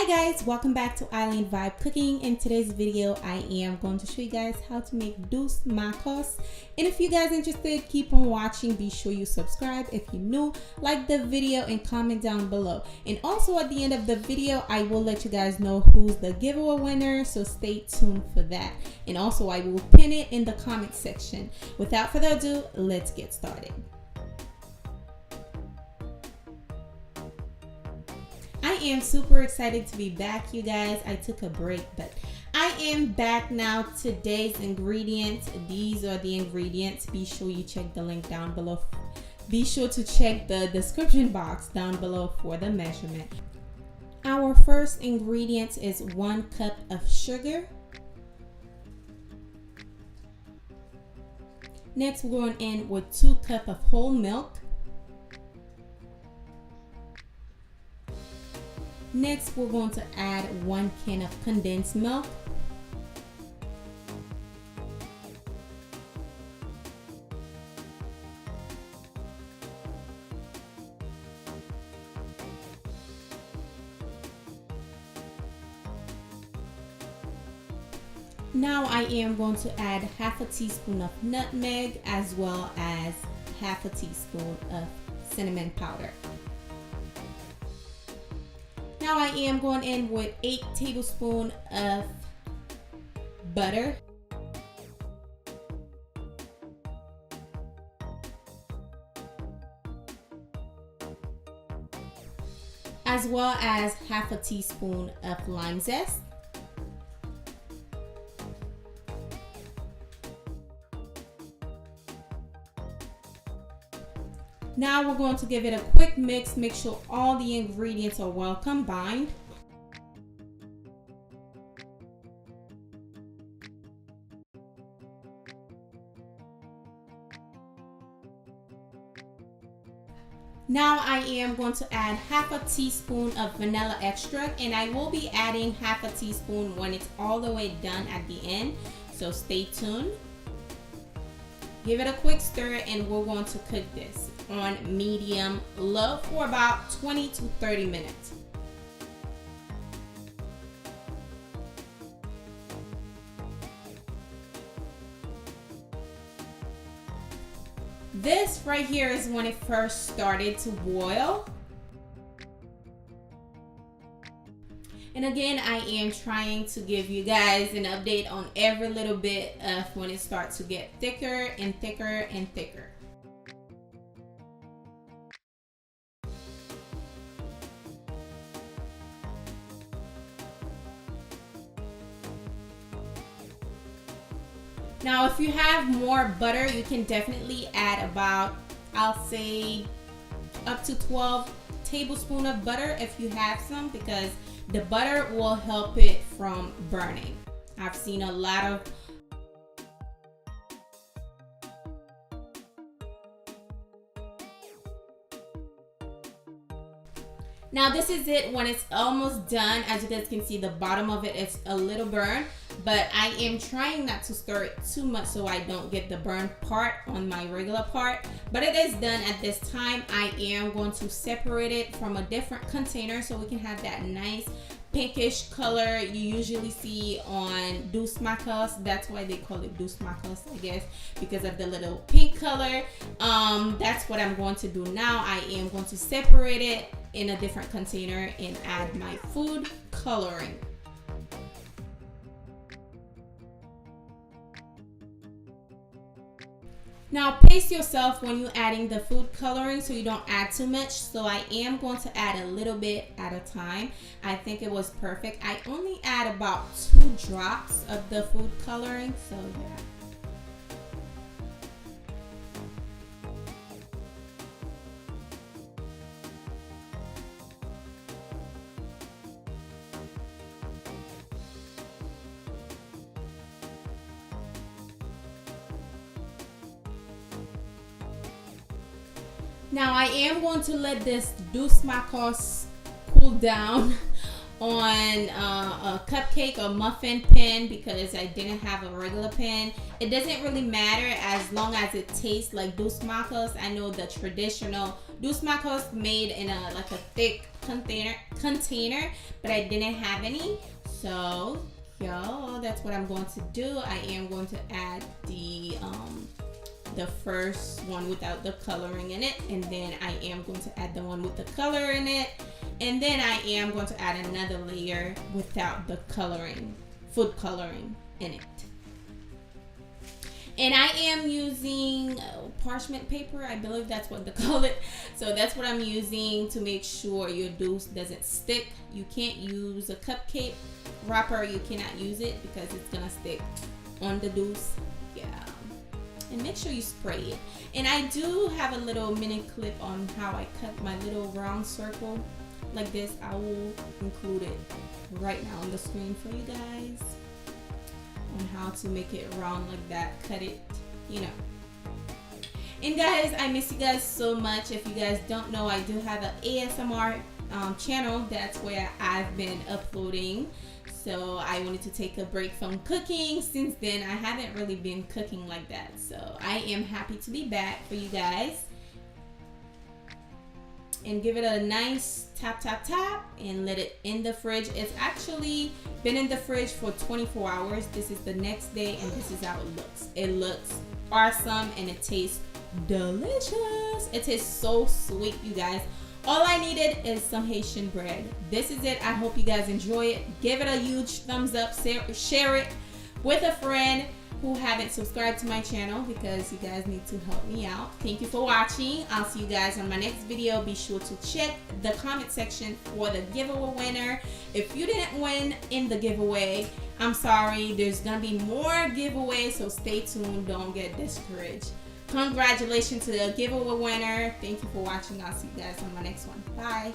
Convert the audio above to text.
guys, welcome back to Island Vibe Cooking. In today's video, I am going to show you guys how to make Dous Makos. And if you guys are interested, keep on watching. Be sure you subscribe if you're new, like the video, and comment down below. And also at the end of the video, I will let you guys know who's the giveaway winner, so stay tuned for that. And also I will pin it in the comment section. Without further ado, let's get started. I am super excited to be back, you guys. I took a break, but I am back now. Today's ingredients, these are the ingredients. Be sure you check the link down below. Be sure to check the description box down below for the measurement. Our first ingredient is 1 cup of sugar. Next, we're going in with 2 cups of whole milk. Next, we're going to add 1 can of condensed milk. Now I am going to add half a teaspoon of nutmeg as well as half a teaspoon of cinnamon powder. Now I am going in with 8 tablespoons of butter. As well as half a teaspoon of lime zest. Now we're going to give it a quick mix. Make sure all the ingredients are well combined. Now I am going to add half a teaspoon of vanilla extract, and I will be adding half a teaspoon when it's all the way done at the end, so stay tuned. Give it a quick stir, and we're going to cook this on medium low for about 20 to 30 minutes. This right here is when it first started to boil. And again, I am trying to give you guys an update on every little bit of when it starts to get thicker and thicker and thicker. Now, if you have more butter, you can definitely add about, I'll say, up to 12 tablespoons of butter if you have some, because the butter will help it from burning. I've seen a lot of Now this is it when it's almost done. As you guys can see, the bottom of it is a little burned, but I am trying not to stir it too much so I don't get the burnt part on my regular part. But it is done at this time. I am going to separate it from a different container so we can have that nice pinkish color you usually see on Dous Makos. That's why they call it Dous Makos, I guess, because of the little pink color. That's what I'm going to do now. I am going to separate it in a different container and add my food coloring. Now pace yourself when you're adding the food coloring so you don't add too much. So I am going to add a little bit at a time. I think it was perfect. I only add about 2 drops of the food coloring, so yeah. Now I am going to let this Dous Makos cool down on a cupcake or muffin pan because I didn't have a regular pan. It doesn't really matter as long as it tastes like Dous Makos. I know the traditional Dous Makos made in a like a thick container, but I didn't have any. So that's what I'm going to do. I am going to add the first one without the coloring in it, and then I am going to add the one with the color in it, and then I am going to add another layer without the coloring, food coloring in it. And I am using parchment paper, I believe that's what they call it. So that's what I'm using to make sure your douce doesn't stick. You can't use a cupcake wrapper, you cannot use it because it's gonna stick on the douce. Yeah. And make sure you spray it. And I do have a little mini clip on how I cut my little round circle like this. I will include it right now on the screen for you guys on how to make it round like that, cut it, you know. And guys, I miss you guys so much. If you guys don't know, I do have an ASMR channel. That's where I've been uploading. So I wanted to take a break from cooking. Since then, I haven't really been cooking like that. So I am happy to be back for you guys. And give it a nice tap and let it in the fridge. It's actually been in the fridge for 24 hours. This is the next day and this is how it looks. It looks awesome and it tastes delicious. It tastes so sweet, you guys. All I needed is some Haitian bread. This is it. I hope you guys enjoy it. Give it a huge thumbs up. Share it with a friend who haven't subscribed to my channel because you guys need to help me out. Thank you for watching. I'll see you guys on my next video. Be sure to check the comment section for the giveaway winner. If you didn't win in the giveaway, I'm sorry. There's gonna be more giveaways, so stay tuned. Don't get discouraged. Congratulations to the giveaway winner. Thank you for watching. I'll see you guys on my next one. Bye.